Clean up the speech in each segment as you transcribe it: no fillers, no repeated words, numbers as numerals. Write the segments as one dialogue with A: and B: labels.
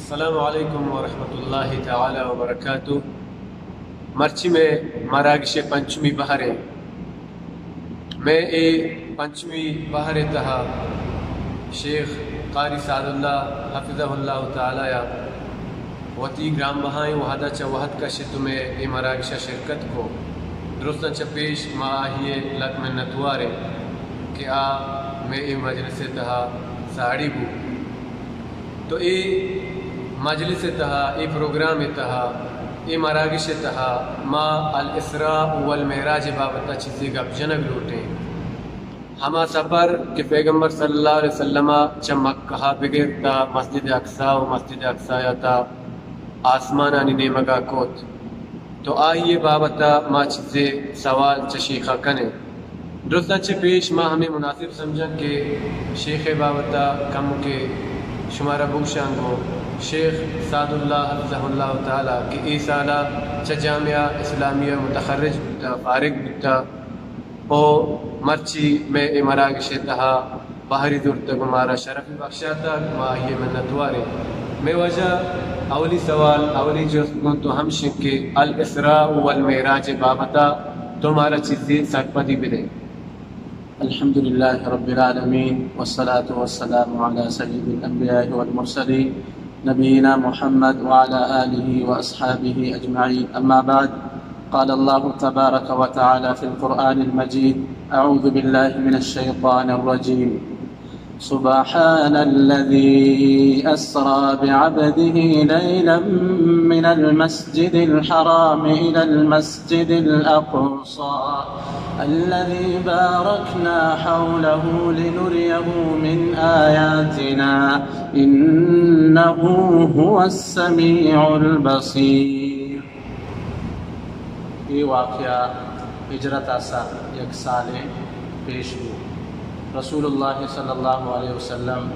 A: السلام علیکم ورحمۃ اللہ تعالی وبرکاتہ۔ مرچی میں مراگش پنچمی بہرے میں اے پنچمی بہرے تہا شیخ قاری سعد اللہ حفظہ اللہ تعالی وتی گرام بہائیں وحدہ چا وحد کا شتو میں اے مراگشہ شرکت کو درستاً چا پیش ما آہیے لگ منتوارے کہ میں اے مجلس تہا ساڑی بو تو اے مجلس تہا اے پروگرام تہا اے مراگش تہا ما الاسراء والمعراج بابتا چیزیں گپ جنگ لوٹے ہما سفر کہ پیغمبر صلی اللہ علیہ وسلم چا مکہ بغیر تا مسجد اقصی و مسجد اقصی تا آسمانانی نیمگا کوت تو آئیے بابتا ما چیزیں سوال چا شیخہ کنے درستاً چا پیش ما ہمیں مناسب سمجھن کہ شیخ بابتا کم کے شمارہ بوشانگو شیخ سعد اللہ حفظہ اللہ تعالی کہ ای سالہ چا جامعہ اسلامیہ متخرج بتا فارغ بتا او مرچی میں اے مراگش تہا باہری دور تک ہمارا شرف بخشاتا ما یہ منتوارے میں وجہ اولی سوال اولی جو تو ہم شنکے الاسراء والمعراج بابتا تمہارا چیزیں سکپتی بدے۔
B: الحمد لله رب العالمين والصلاة والسلام على سيد الأنبياء والمرسلين نبينا محمد وعلى آله وأصحابه أجمعين، أما بعد، قال الله تبارك وتعالى في القرآن المجيد: أعوذ بالله من الشيطان الرجيم، سبحان الذي أسرى بعبده ليلا من المسجد الحرام إلى المسجد الأقصى الذي باركنا حوله لنريه من آياتنا إنه هو السميع البصير۔ یہ واقعہ ہجرت آسا یک سال پیش ہو رسول اللہ صلی اللہ علیہ وسلم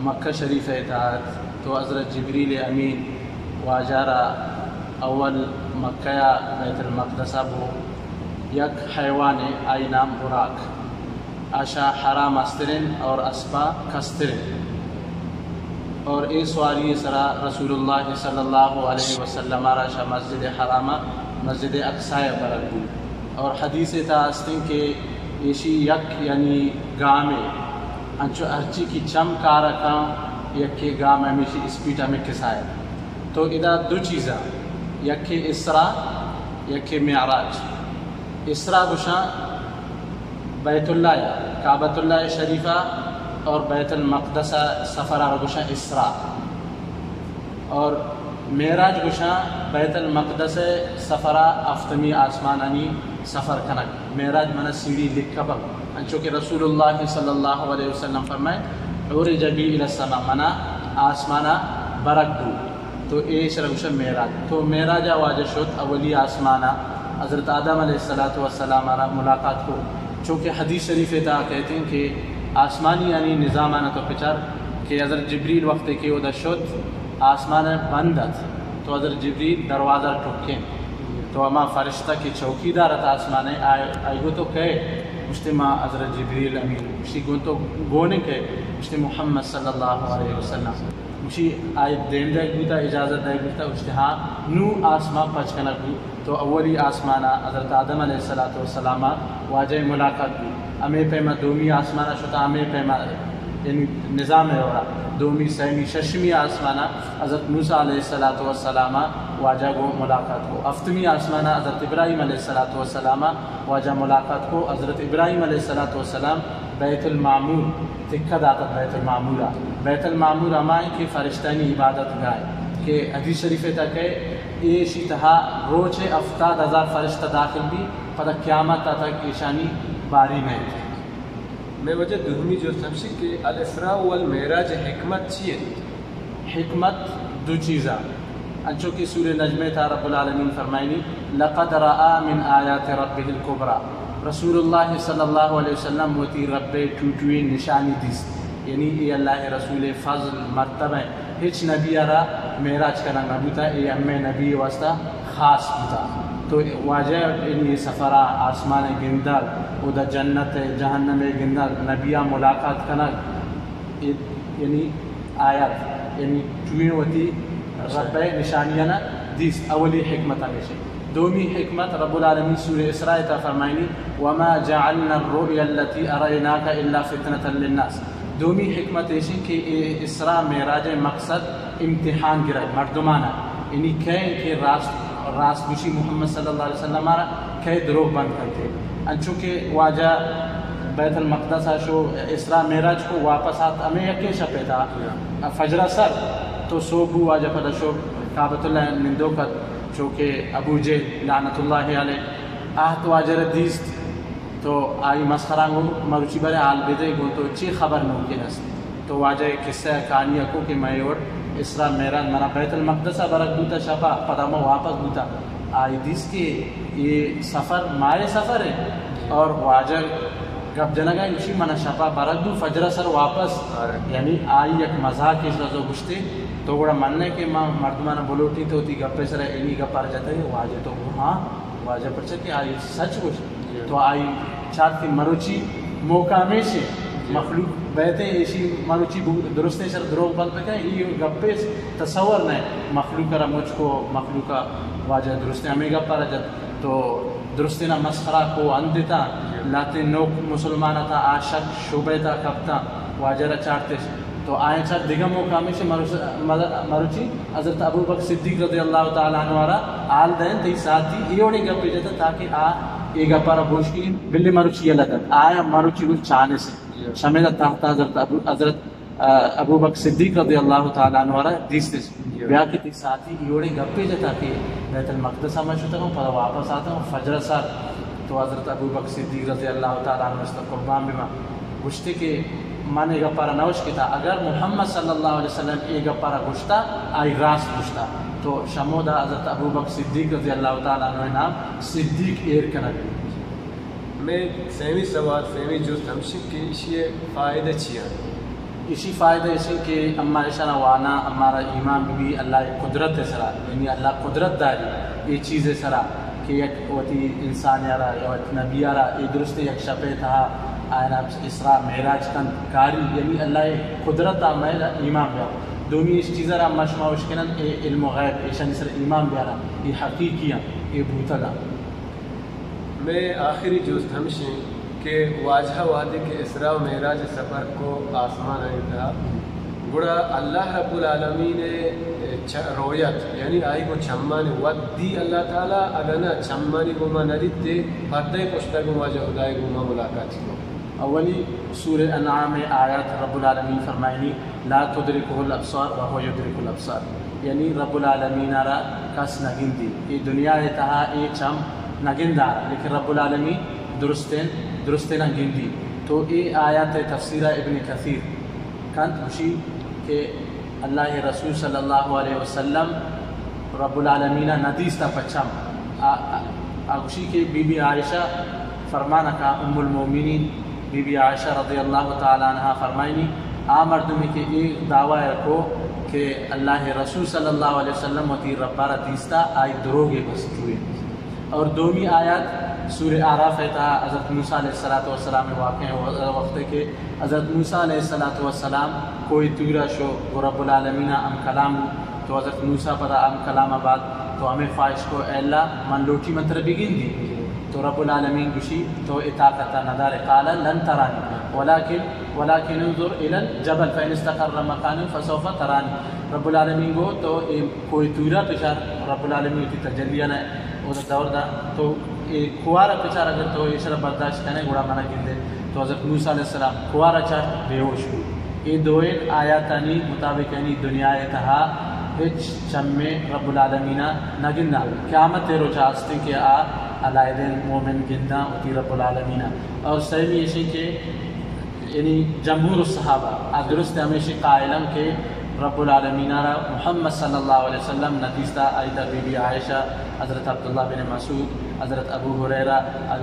B: مکہ شریف اطاعت تو حضرت جبریل امین واجارہ اول مکہ بیت المقدس بو یک حیوان آئی نام براق آشا حرام استرن اور اسپا کسترن اور اے سواری سرا رسول اللہ صلی اللہ علیہ وسلم آشا مسجد حرامہ مسجد اقصی برکو اور حدیث تا استن کے ایشی یک یعنی گام انچو ارچی کی چم کارکا یک کے گام ہمیشی اسپیٹا میں کسائے تو ادا دو چیزاں یک کے اسراء یک کے معراج۔ اسراء گشاں بیت اللہ کعبۃ اللہ شریفہ اور بیت المقدس سفرہ گشاں اسراء، اور معراج گشاں بیت المقدس سفرہ افتمی آسمانانی سفر کنک۔ معراج منہ سیڑھی لکھا بگ انچو کہ رسول اللہ صلی اللہ علیہ وسلم فرمائے عرج بی الی السماء منہ آسمانہ برک دو تو اے شرگشہ معراج تو معراجہ واجہ شد اولی آسمانہ حضرت آدم علیہ السلام ملاقات کو، چونکہ حدیث شریف تا کہتے ہیں کہ آسمانی یعنی نظامانہ تو پچر کہ حضرت جبریل وقت کے ادھر شد آسمانہ بندت تو حضرت جبریل دروازہ ٹھکیں تو اما فرشتہ کی چوکیدار تا آسمانے آئی گو تو کہے مجتمع حضرت جبریل امین مجھتی گو تو گونے کے مجھتی محمد صلی اللہ علیہ وسلم مجھتی آئی دین دے گوتا اجازت دے گوتا مجھتی ہاں نو آسمان پچکنا گو تو اولی آسمانہ حضرت آدم علیہ السلام واجہ ملاقات گو امی پیما دومی آسمانہ شتا امی پیما یعنی نظام ہے اور دومی سیمی ششمی آسمانہ حضرت موسیٰ علیہ السلام واجہ کو ملاقات کو، افتمی آسمانہ حضرت ابراہیم علیہ السلام واجہ ملاقات کو، حضرت ابراہیم علیہ السلام بیت المعمور تکہ داتا بیت المعمورہ بیت المعمور امائیں کہ فرشتانی عبادت گائے کہ حدیث شریف تک ہے یہ شیطہا روچ 70,000 فرشتہ داخل بھی پتہ قیامت تک ایشانی باری میں تھے۔
A: میں وجہ دومی جو سمجھے کہ الاسراء والمعراج حکمت چیئے؟
B: حکمت دو چیزاں انچو کی سورہ نجمہ تھا رب العالمین فرمائنی لقد رآ من آیات ربہ الکبریٰ، رسول اللہ صلی اللہ علیہ وسلم ہوتی رب ٹوٹوئی نشانی دیس یعنی اے اللہ رسول فضل مرتبہ ہچ نبی را معراج کرنا نبوتا اے امی نبی واسطہ خاص ہوتا تو واجہ یہ سفرہ آسمان گندر او دا جنت جہنم گندر نبیہ ملاقات کرنا یعنی آیت یعنی چوئیں ہوتی رب نشانیانا دیس اولی حکمت ہمیشہ. دومی حکمت رب العالمین سورہ اسراء تا فرمائنی وما جعلنا الرؤيا التي اريناك الا فتنة للناس. دومی حکمت ایسی کہ اسراء معراج مقصد امتحان گرائے مردمانہ یعنی کہ راست گوشی محمد صلی اللہ علیہ وسلم کہ دروغ بند کرتے انچو کہ واجہ بیت المقدس شو اسراء معراج کو واپس آتا ہمیں یکی شپے تھا فجر سر تو صوبو واجہ پدا شو کعبۃ اللہ نندو کا چونکہ ابو جہل لعنت اللہ علیہ آہت واجہ ردیست تو آئی مسخرانگو مروچی برے حال بیدے گو تو چی خبر ممکن ہے تو واجہ قصہ کہانی کو کہ میں اور اسراء معراج منا بیت المقدس برک بوتا شپا پدامہ واپس بوتا آئی دیس کے یہ سفر مارے سفر ہے اور واجہ گب جنگا اسی منا شپا برک دو فجر سر واپس یعنی آئی یک مزاق اس رضو گشتے تو گوڑا مننے کہ مردمانہ بلوٹی تو ہوتی گپے سر اینی گپ پر جاتا ہے واجہ تو ہاں واجہ پر چکے آئی سچ گشت تو آئی چاہتی مروچی موقع میں سے مخلوق بیتے ایسی مروچی درستے سر دروغ بند پہ کہیں یہ گپے تصور نہیں مخلوق کرا مجھ کو مخلوق کا واجہ درستے ہمیں گپ پر جاتا تو درستے نہ مسخرہ کو اندتا لاتے نوک مسلمانہ تھا آشک شعبہ تھا کبتا واجہ چاہتے تو آئیں چاہت دیگا موقع میں سے مروچی حضرت ابو بکر صدیق رضی اللہ تعالیٰ عنہ آل دین تی ساتھی ایوڑی گپے جاتا تاکہ ایک اپارا بوش کی بلی مروچی یہ لگت آیا مروچی کچھ چاہنے سے شمیدہ تحت حضرت ابو بکر صدیق رضی اللہ تعالیٰ عنہ دیستے سے بیا کی تی ساتھی ایوڑی گپے جاتا کہ بیت المقدس میں شتا ہوں پھر واپس آتا ہوں فجر سر تو حضرت ابو بکر صدیق رضی اللہ تعالیٰ عنہ استقبان بھی گشتے کہ من ایک پارا نوش کی تھا اگر محمد صلی اللہ علیہ وسلم ایک پارا گشتا آئی راست گشتا تو شمودہ حضرت ابو بکر صدیق رضی اللہ تعالیٰ عنہ نام صدیق ایر کنگ.
A: میں فہمی سوال فہمی جوست ہمشی کہ اسی فائدہ چیا
B: اسی فائدہ اسی کہ اما اشارہ وانا ہمارا ایمان بھی اللہ قدرت سرا یعنی اللہ قدرت داری یہ چیز سرا کہ یک وتی انسان یارا یا نبی یارا یہ درست یک شپے تھا آئنا اسراء معراج کن کاری یعنی اللہ قدرت آمائل ایمان بیا دومی اس چیزہ را مشمع وشکنن علم و غیب ایشان اسر ایمان بیارا یہ حقیقیاں یہ بھوتا دا.
A: میں آخری جوست ہمشیں کہ واجہ وعدے کے اسراء و معراج سفر کو آسمان آئی تھا گوڑا اللہ رب العالمین رویت یعنی آئی کو چھمانی ودی اللہ تعالیٰ اگنا چھمانی گوما ندیتے پردے پشتا گو واجہ خدای گوما ملاقاتی کو.
B: اولی سورہ انعام آیات رب العالمین فرمائنی لا تدرکہ الابصار وہو یدرک الابصار یعنی رب العالمین را کس نگن دی یہ دنیا تہا ایک چم نگن دار لیکن رب العالمین درستین نگن دی. تو یہ آیات تفسیر ابن کثیر کانت خوشی کہ اللہ رسول صلی اللہ علیہ وسلم رب العالمین ندیستا پچھم آگوشی کہ بی بی عائشہ فرمانا کا ام المومنین بی بی عائشہ رضی اللہ تعالیٰ عنہ فرمائنی مردمی کے ایک دعویٰ رکھو کہ اللہ رسول صلی اللہ علیہ وسلم وتی ربارہ دیستا آئی دروگے بس چوئے. اور دومی آیات سورہ اعراف تھا حضرت موسیٰ علیہ السلام واقع وقت کہ حضرت موسیٰ علیہ السلام کوئی تورا شو وہ رب العالمین ام کلام تو حضرت موسیٰ پدا ام کلام آباد تو ہمیں خواہش کو اے اللہ من لوٹی منتر بگن دی تو رب العالمین گوشی تو اطاقتا ندار قال لن ترانی ولكن انظر الى الجبل فان استقر مكانه فسوف ترانی. رب العالمین کو تو کوئی تورا پشار رب العالمین کی تجلیہ نہ وہ دور دا تو کھوارا پچار اگر تو یہ شرف برداشت کرنے گوڑا منع گندے تو حضرت موسیٰ علیہ السلام کھوارا چار بے ہوش ہوئی. یہ دوئے آیاتانی مطابق یعنی دنیا تہا ہچ چمے رب العالمین نگندہ قیامت روچ آستے کہ علائدین مومن گندہ ہوتی رب العالمین. اور سیمی ایشی کہ یعنی جمہور الصحابہ درست ہمیشہ قائلم کہ رب العالمین را محمد صلی اللہ علیہ وسلم نتیستہ آئیتا بی بی عائشہ حضرت عبداللہ بن مسعود حضرت ابو حریرہ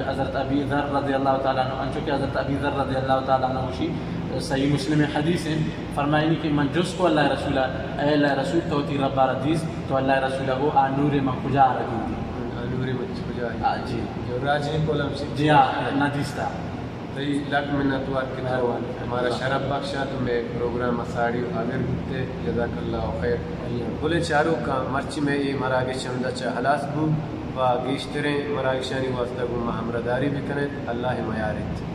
B: حضرت ابی ذر رضی اللہ تعالیٰ عنہ انچو کہ حضرت ابی ذر رضی اللہ تعالیٰ عنہ وشی صحیح مسلم حدیث ہیں فرمائنی کہ من جس کو اللہ رسولہ اے اللہ رسول توتی رب ردیس تو اللہ رسولہ کو نور من کجا رگی دی
A: نور من کجا
B: جی
A: جو راجین کولم سے
B: جی ہاں ندیستہ
A: تی لاکھ منت وار کنا ہمارا شرف بخشا تو میں پروگرام اساڑی حاضر ہوتے جزاک اللہ خیر بولے چاروں کا مرچی میں یہ مراگش چندہ چا حلاس بو و گیشتریں مراگشانی واسطہ گو ہمرداری بکنے اللہ معیارت